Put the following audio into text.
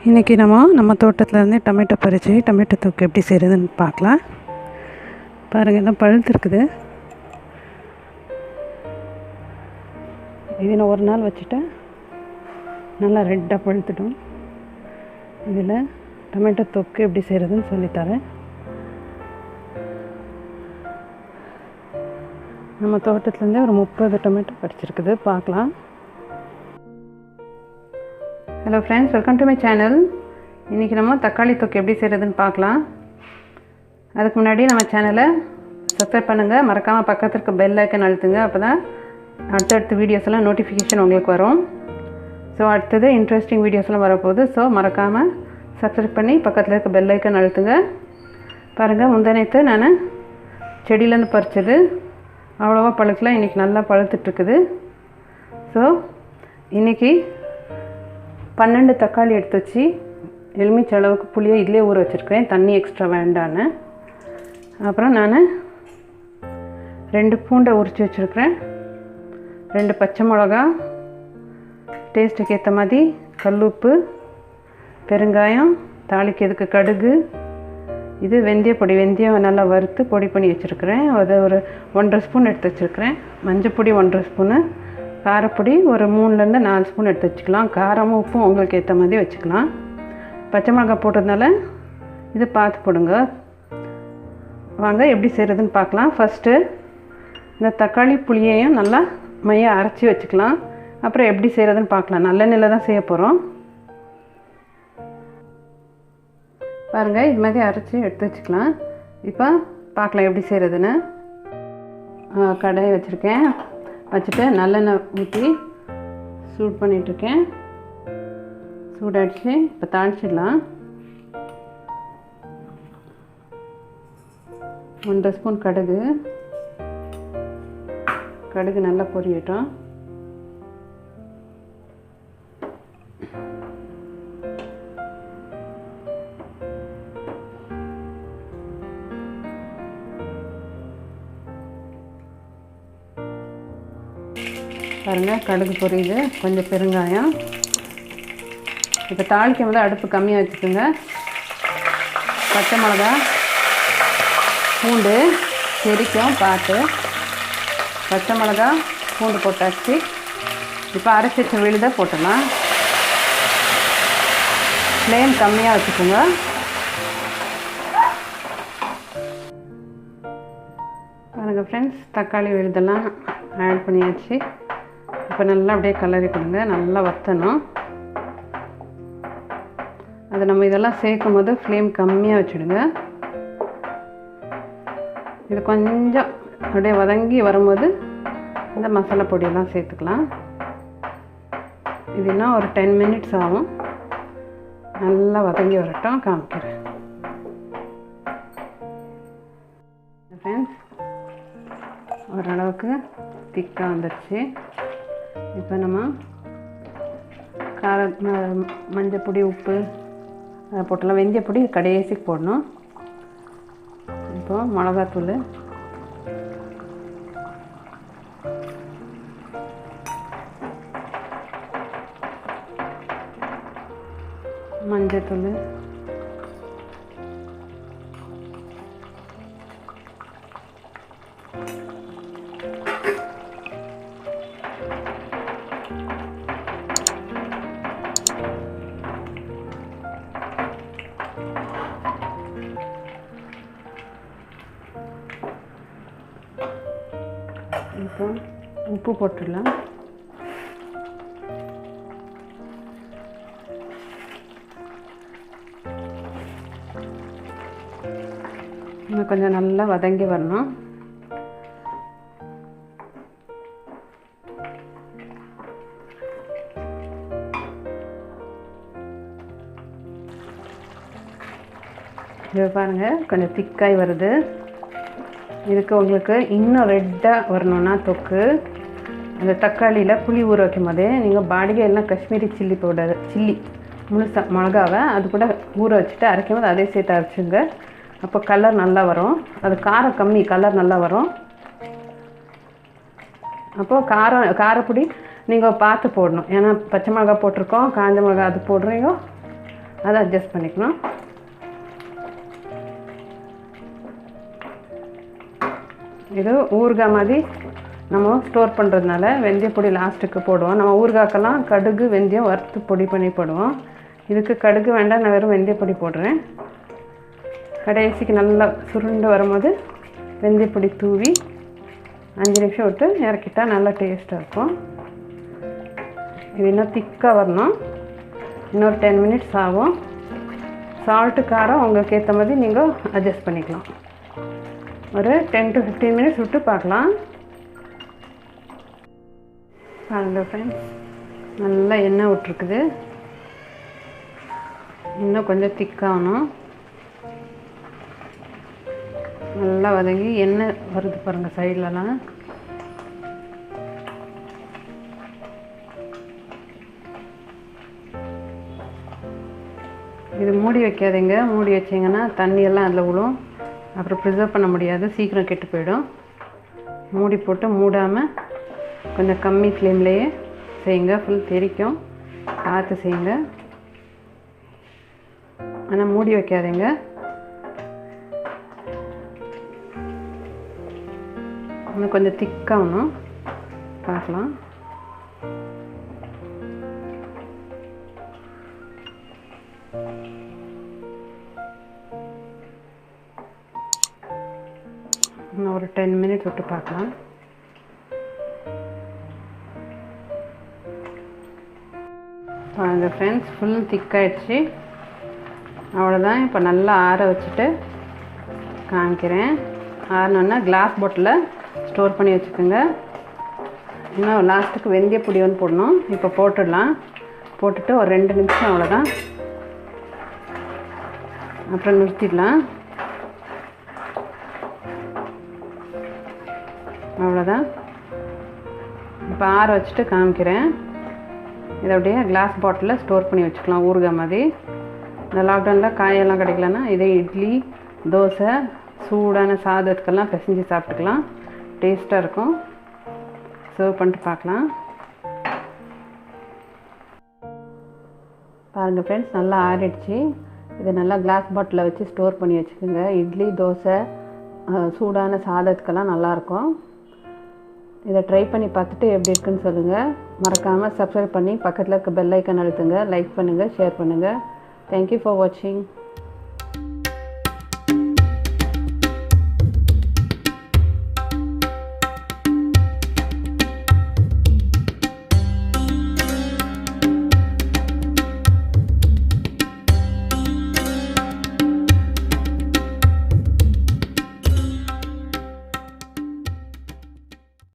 இன்றைக்கி நம்ம தோட்டத்துலேருந்து டொமேட்டோ பறித்து டொமேட்டோ தொக்கு எப்படி செய்கிறதுன்னு பார்க்கலாம். பாருங்கள், எல்லாம் பழுத்துருக்குது. இது நான் ஒரு நாள் வச்சுட்டேன், நல்லா ரெட்டாக பழுத்துட்டோம். இதில் டொமேட்டோ தொக்கு எப்படி செய்கிறதுன்னு சொல்லித்தரேன். நம்ம தோட்டத்துலேருந்தே ஒரு 30 டொமேட்டோ பறிச்சிருக்குது, பார்க்கலாம். Hello friends, welcome to my channel. இன்றைக்கி நம்ம தக்காளி தொக்கு எப்படி செய்கிறதுன்னு பார்க்கலாம். அதுக்கு முன்னாடி நம்ம சேனலை சப்ஸ்கிரைப் பண்ணுங்கள், மறக்காமல் பக்கத்தில் இருக்க பெல் ஐக்கன் அழுத்துங்க. அப்போ தான் அடுத்தடுத்த வீடியோஸ் எல்லாம் நோட்டிஃபிகேஷன் உங்களுக்கு வரும். ஸோ அடுத்தது இன்ட்ரெஸ்டிங் வீடியோஸ்லாம் வரப்போகுது. ஸோ மறக்காமல் சப்ஸ்கிரைப் பண்ணி பக்கத்தில் இருக்க பெல் ஐக்கன் அழுத்துங்க. பாருங்கள், முந்தானேத்து நான் செடியிலேருந்து பறித்தது, அவ்வளோவா பழுக்கல. இன்றைக்கி நல்லா பழுத்துட்ருக்குது. ஸோ இன்றைக்கி 12 தக்காளி எடுத்து வச்சு எலுமிச்சை அளவுக்கு புளியை இதிலே ஊற வச்சுருக்கிறேன், தண்ணி எக்ஸ்ட்ரா வேண்டான்னு. அப்புறம் நான் 2 பூண்டை உரித்து வச்சுருக்கிறேன், 2 பச்சை மிளகா, டேஸ்ட்டுக்கு ஏற்ற மாதிரி கல்லுப்பு, பெருங்காயம், தாளிக்கிறதுக்கு கடுகு, இது வெந்தயப்பொடி, வெந்தயம் நல்லா வறுத்து பொடி பண்ணி வச்சுருக்கிறேன். அதை ஒரு 1.5 ஸ்பூன் எடுத்து வச்சுருக்கிறேன். மஞ்சப்பொடி 1.5 ஸ்பூனு, காரப்பொடி ஒரு 3லேருந்து 4 ஸ்பூன் எடுத்து வச்சுக்கலாம். காரமும் உப்பும் உங்களுக்கு ஏற்ற மாதிரி வச்சுக்கலாம். பச்சை மிளகாய் போட்டதுனால இது பார்த்து போடுங்க. வாங்க எப்படி செய்கிறதுன்னு பார்க்கலாம். ஃபஸ்ட்டு இந்த தக்காளி புளியையும் நல்லா மைய அரைச்சி வச்சுக்கலாம். அப்புறம் எப்படி செய்கிறதுன்னு பார்க்கலாம். நல்லெண்ணெயில் தான் செய்ய போகிறோம். பாருங்கள், இது மாதிரி அரைச்சி எடுத்து வச்சுக்கலாம். இப்போ பார்க்கலாம் எப்படி செய்கிறதுன்னு. கடாயை வச்சுருக்கேன், வச்சுட்டு நல்லெண்ணெய் ஊற்றி சூடு பண்ணிகிட்ருக்கேன். சூடாகிடுச்சு, இப்போ தாளிச்சிடலாம். 1.5 ஸ்பூன் கடுகு, கடுகு நல்லா பொரியட்டும். பாருங்கள், கடுகு பொரியுது. கொஞ்சம் பெருங்காயம். இப்போ தாளிக்கும் போது அடுப்பு கம்மியாக வச்சுக்கோங்க. பச்சை மிளகா, பூண்டு செரிக்கும் பார்த்து. பச்சை மிளகா, பூண்டு போட்டாச்சு. இப்போ அரைச்சி வச்ச விழுதை போட்டுடலாம். ஃப்ளேம் கம்மியாக வச்சுக்கோங்க. பாருங்கள் ஃப்ரெண்ட்ஸ், தக்காளி விழுதெல்லாம் ஆட் பண்ணியாச்சு. இப்போ நல்லா அப்படியே கலரி கொடுங்க, நல்லா வற்றணும். அது நம்ம இதெல்லாம் சேர்க்கும் போது ஃப்ளேம் கம்மியாக வச்சுடுங்க. இது கொஞ்சம் அப்படியே வதங்கி வரும்போது இந்த மசாலா பொடியெல்லாம் சேர்த்துக்கலாம். இது இன்னும் ஒரு 10 மினிட்ஸ் ஆகும். நல்லா வதங்கி வரட்டும், காமிக்கிறேன். ஃப்ரெண்ட்ஸ், ஓரளவுக்கு திக்காக வந்துடுச்சு. இப்போ நம்ம மஞ்சப்பொடி, உப்பு போட்டலாம். வெந்தயப்பொடி கடைசிக்கு போடணும். இப்போ மிளகாத்தூள், மஞ்சத்தூள், இப்போ உப்பு போட்டுடலாம். இன்னும் கொஞ்சம் நல்லா வதங்கி வரணும். இது பாருங்கள், கொஞ்சம் திக்காய் வருது. இதுக்கு உங்களுக்கு இன்னும் ரெட்டாக வரணுன்னா தொக்கு, அந்த தக்காளியில் புளி ஊற வைக்கும் போதே நீங்கள் பாடிகை எல்லாம் காஷ்மீரி சில்லி பவுடர், சில்லி முழுசா மிளகாவை அது கூட ஊற வச்சுட்டு அரைக்கும் போது அதே சேர்த்து அரைச்சுங்க. அப்போ கலர் நல்லா வரும். அது காரம் கம்மி, கலர் நல்லா வரும். அப்போது காரப்பொடி நீங்கள் பார்த்து போடணும். ஏன்னா பச்சை மிளகா போட்டிருக்கோம், காஞ்ச மிளகா அது போடுறீங்க, அதை அட்ஜஸ்ட் பண்ணிக்கணும். இது ஊறுகாய் மாதிரி நம்ம ஸ்டோர் பண்ணுறதுனால வெந்தய பொடி லாஸ்ட்டுக்கு போடுவோம். நம்ம ஊறுகாய்க்கெல்லாம் கடுகு வெந்தயம் வறுத்து பொடி பண்ணி போடுவோம். இதுக்கு கடுகு வேண்டாம், நான் வெறும் வெந்தய பொடி போடுறேன். கடைசிக்கு நல்லா சுருண்டு வரும்போது வெந்தய பொடி தூவி 5 நிமிஷம் விட்டு இறக்கிட்டால் நல்லா டேஸ்ட்டாக இருக்கும். இது இன்னும் திக்காக வரணும். இன்னொரு 10 மினிட்ஸ் ஆகும். சால்ட்டு காரம் உங்களுக்கு ஏற்ற மாதிரி நீங்கள் அட்ஜஸ்ட் பண்ணிக்கலாம். ஒரு 10 to 15 மினிட்ஸ் விட்டு பார்க்கலாம். பாருங்கள் ஃப்ரெண்ட்ஸ், நல்லா எண்ணெய் விட்ருக்குது. இன்னும் கொஞ்சம் திக்காகணும். நல்லா வதங்கி எண்ணெய் வருது பாருங்கள் சைட்லலாம். இது மூடி வைக்காதீங்க. மூடி வச்சிங்கன்னா தண்ணியெல்லாம் அதில் விழும். அப்புறம் ப்ரிசர்வ் பண்ண முடியாது, சீக்கிரம் கெட்டு போயிடும். மூடி போட்டு மூடாமல் கொஞ்சம் கம்மி ஃப்ளேம்லேயே செய்யுங்க. ஃபுல் தெரிக்கும், பார்த்து செய்யுங்க. ஆனால் மூடி வைக்காதீங்க. இன்னும் கொஞ்சம் திக்காகணும். பார்க்கலாம். இன்னும் ஒரு 10 மினிட்ஸ் விட்டு பார்க்கலாம். பாருங்கள் ஃப்ரெண்ட்ஸ், ஃபுல் திக்காயிடுச்சு. அவ்வளோதான். இப்போ நல்லா ஆற வச்சுட்டு காமிக்கிறேன். ஆறினோன்னா கிளாஸ் பாட்டிலில் ஸ்டோர் பண்ணி வச்சுக்கோங்க. இன்னும் லாஸ்ட்டுக்கு வெந்தய பொடி ஒன்று போடணும். இப்போ போட்டுடலாம். போட்டுட்டு ஒரு 2 நிமிஷம் அவ்வளோதான், அப்புறம் நிறுத்திடலாம். அவ்வளோதான். இப்போ ஆற வச்சுட்டு காமிக்கிறேன். இதை அப்படியே கிளாஸ் பாட்டிலில் ஸ்டோர் பண்ணி வச்சுக்கலாம். ஊறுகாய் மாதிரி. இந்த லாக்டவுனில் காயெல்லாம் கிடைக்கலன்னா இதே இட்லி தோசை சூடான சாதத்துக்கெல்லாம் பிசைஞ்சு சாப்பிட்டுக்கலாம். டேஸ்ட்டாக இருக்கும். சர்வ் பண்ணிட்டு பார்க்கலாம். பாருங்கள் ஃப்ரெண்ட்ஸ், நல்லா ஆறிடுச்சு. இதை நல்லா கிளாஸ் பாட்டிலில் வச்சு ஸ்டோர் பண்ணி வச்சுக்கோங்க. இட்லி தோசை சூடான சாதத்துக்கெல்லாம் நல்லாயிருக்கும். இதை ட்ரை பண்ணி பார்த்துட்டு எப்படி இருக்குன்னு சொல்லுங்கள். மறக்காமல் சப்ஸ்கிரைப் பண்ணி பக்கத்தில் இருக்க பெல் ஐக்கான் அழுத்துங்க. லைக் பண்ணுங்கள், ஷேர் பண்ணுங்கள். தேங்க்யூ ஃபார் வாட்சிங்.